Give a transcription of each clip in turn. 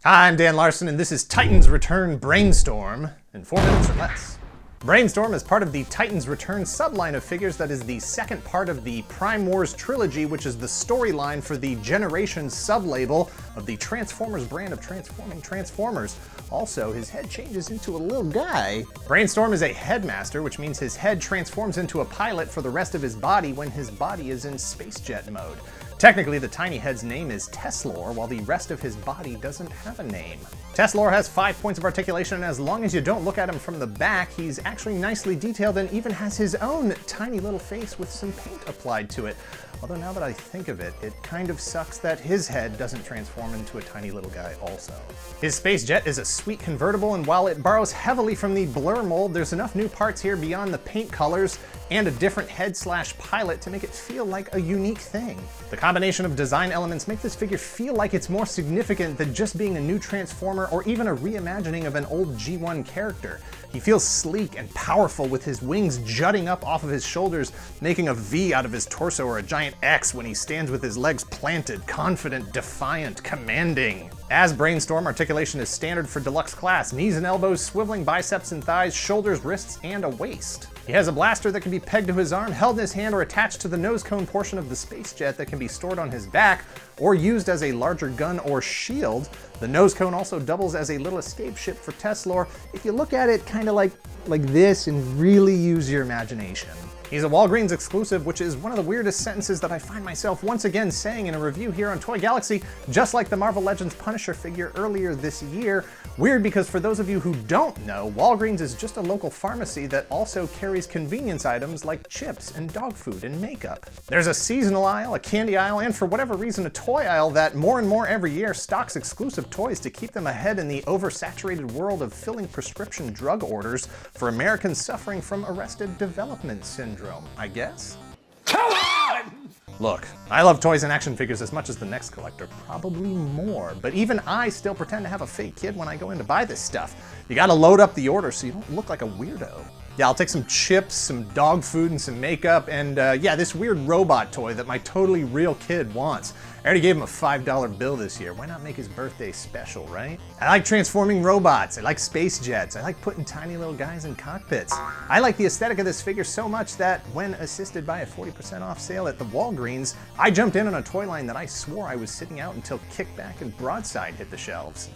Hi, I'm Dan Larson, and this is Titans Return Brainstorm in 4 minutes or less. Brainstorm is part of the Titans Return subline of figures that is the second part of the Prime Wars trilogy, which is the storyline for the Generations sublabel of the Transformers brand of transforming Transformers. Also, his head changes into a little guy. Brainstorm is a headmaster, which means his head transforms into a pilot for the rest of his body when his body is in space jet mode. Technically, the tiny head's name is Teslor, while the rest of his body doesn't have a name. Teslor has 5 points of articulation, and as long as you don't look at him from the back, he's actually nicely detailed and even has his own tiny little face with some paint applied to it. Although now that I think of it, it kind of sucks that his head doesn't transform into a tiny little guy also. His space jet is a sweet convertible, and while it borrows heavily from the Blurr mold, there's enough new parts here beyond the paint colors and a different head/pilot to make it feel like a unique thing. The combination of design elements make this figure feel like it's more significant than just being a new Transformer or even a reimagining of an old G1 character. He feels sleek and powerful with his wings jutting up off of his shoulders, making a V out of his torso or a giant X when he stands with his legs planted, confident, defiant, commanding. As Brainstorm, articulation is standard for deluxe class, knees and elbows, swiveling biceps and thighs, shoulders, wrists, and a waist. He has a blaster that can be pegged to his arm, held in his hand, or attached to the nose cone portion of the space jet that can be stored on his back, or used as a larger gun or shield. The nose cone also doubles as a little escape ship for Teslor if you look at it kind of like this and really use your imagination. He's a Walgreens exclusive, which is one of the weirdest sentences that I find myself once again saying in a review here on Toy Galaxy, just like the Marvel Legends Punisher figure earlier this year. Weird because for those of you who don't know, Walgreens is just a local pharmacy that also carries convenience items like chips and dog food and makeup. There's a seasonal aisle, a candy aisle, and for whatever reason a toy aisle that more and more every year stocks exclusive toys to keep them ahead in the oversaturated world of filling prescription drug orders for Americans suffering from Arrested Development Syndrome, I guess? Come on! Look, I love toys and action figures as much as the next collector, probably more, but even I still pretend to have a fake kid when I go in to buy this stuff. You gotta load up the order so you don't look like a weirdo. Yeah, I'll take some chips, some dog food, and some makeup, and yeah, this weird robot toy that my totally real kid wants. I already gave him a $5 bill this year. Why not make his birthday special, right? I like transforming robots. I like space jets. I like putting tiny little guys in cockpits. I like the aesthetic of this figure so much that when assisted by a 40% off sale at the Walgreens, I jumped in on a toy line that I swore I was sitting out until Kickback and Broadside hit the shelves.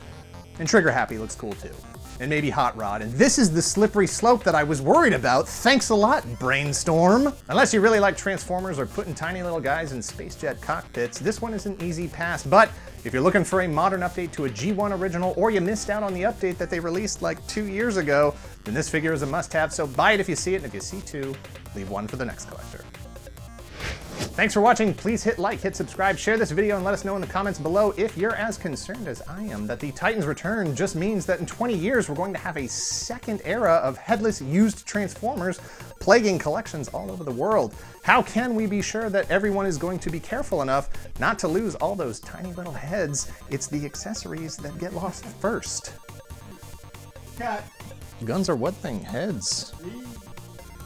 And Trigger Happy looks cool too. And maybe Hot Rod, and this is the slippery slope that I was worried about. Thanks a lot, Brainstorm. Unless you really like Transformers or putting tiny little guys in space jet cockpits, this one is an easy pass. But if you're looking for a modern update to a G1 original, or you missed out on the update that they released like 2 years ago, then this figure is a must-have, so buy it if you see it, and if you see 2, leave 1 for the next collector. Thanks for watching. Please hit like, hit subscribe, share this video, and let us know in the comments below if you're as concerned as I am that the Titans Return just means that in 20 years we're going to have a second era of headless used Transformers plaguing collections all over the world. How can we be sure that everyone is going to be careful enough not to lose all those tiny little heads? It's the accessories that get lost first. Cut. Guns are what thing? Heads.